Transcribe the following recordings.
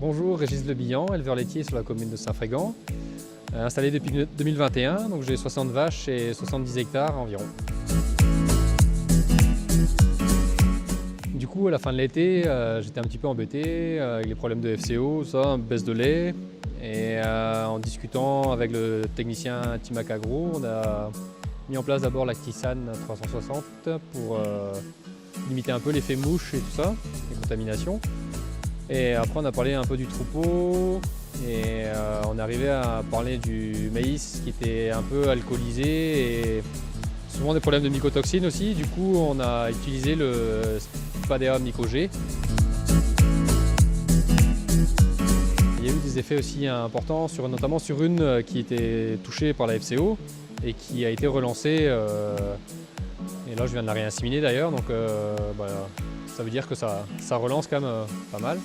Bonjour, Régis Lebillan, éleveur laitier sur la commune de Saint-Frégan. Installé depuis 2021, donc j'ai 60 vaches et 70 hectares environ. Du coup, à la fin de l'été, j'étais un petit peu embêté avec les problèmes de FCO, ça, baisse de lait. Et en discutant avec le technicien Timac Agro, on a mis en place d'abord l'Actisane 360 pour limiter un peu l'effet mouche et tout ça, les contaminations. Et après on a parlé un peu du troupeau et on est arrivé à parler du maïs qui était un peu alcoolisé et souvent des problèmes de mycotoxines aussi. Du coup on a utilisé le Spadea Myco-G. Il y a eu des effets aussi importants, notamment sur une qui était touchée par la FCO et qui a été relancée. Et là je viens de la réinséminer d'ailleurs, donc ça veut dire que ça relance quand même pas mal.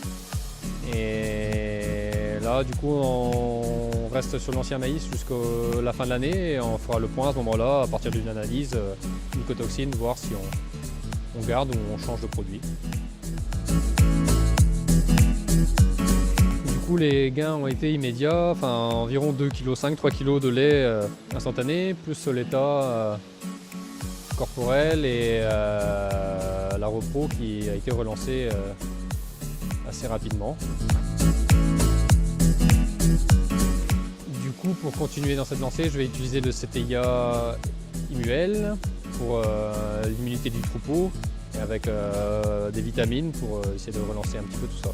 Et là du coup on reste sur l'ancien maïs jusqu'à la fin de l'année et on fera le point à ce moment-là à partir d'une analyse mycotoxine, voir si on garde ou on change de produit. Du coup les gains ont été immédiats, environ 2,5 kg, 3 kg de lait instantané, plus l'état corporel et la repro qui a été relancée assez rapidement. Du coup, pour continuer dans cette lancée, je vais utiliser le CTIA Immuel pour l'immunité du troupeau et avec des vitamines pour essayer de relancer un petit peu tout ça.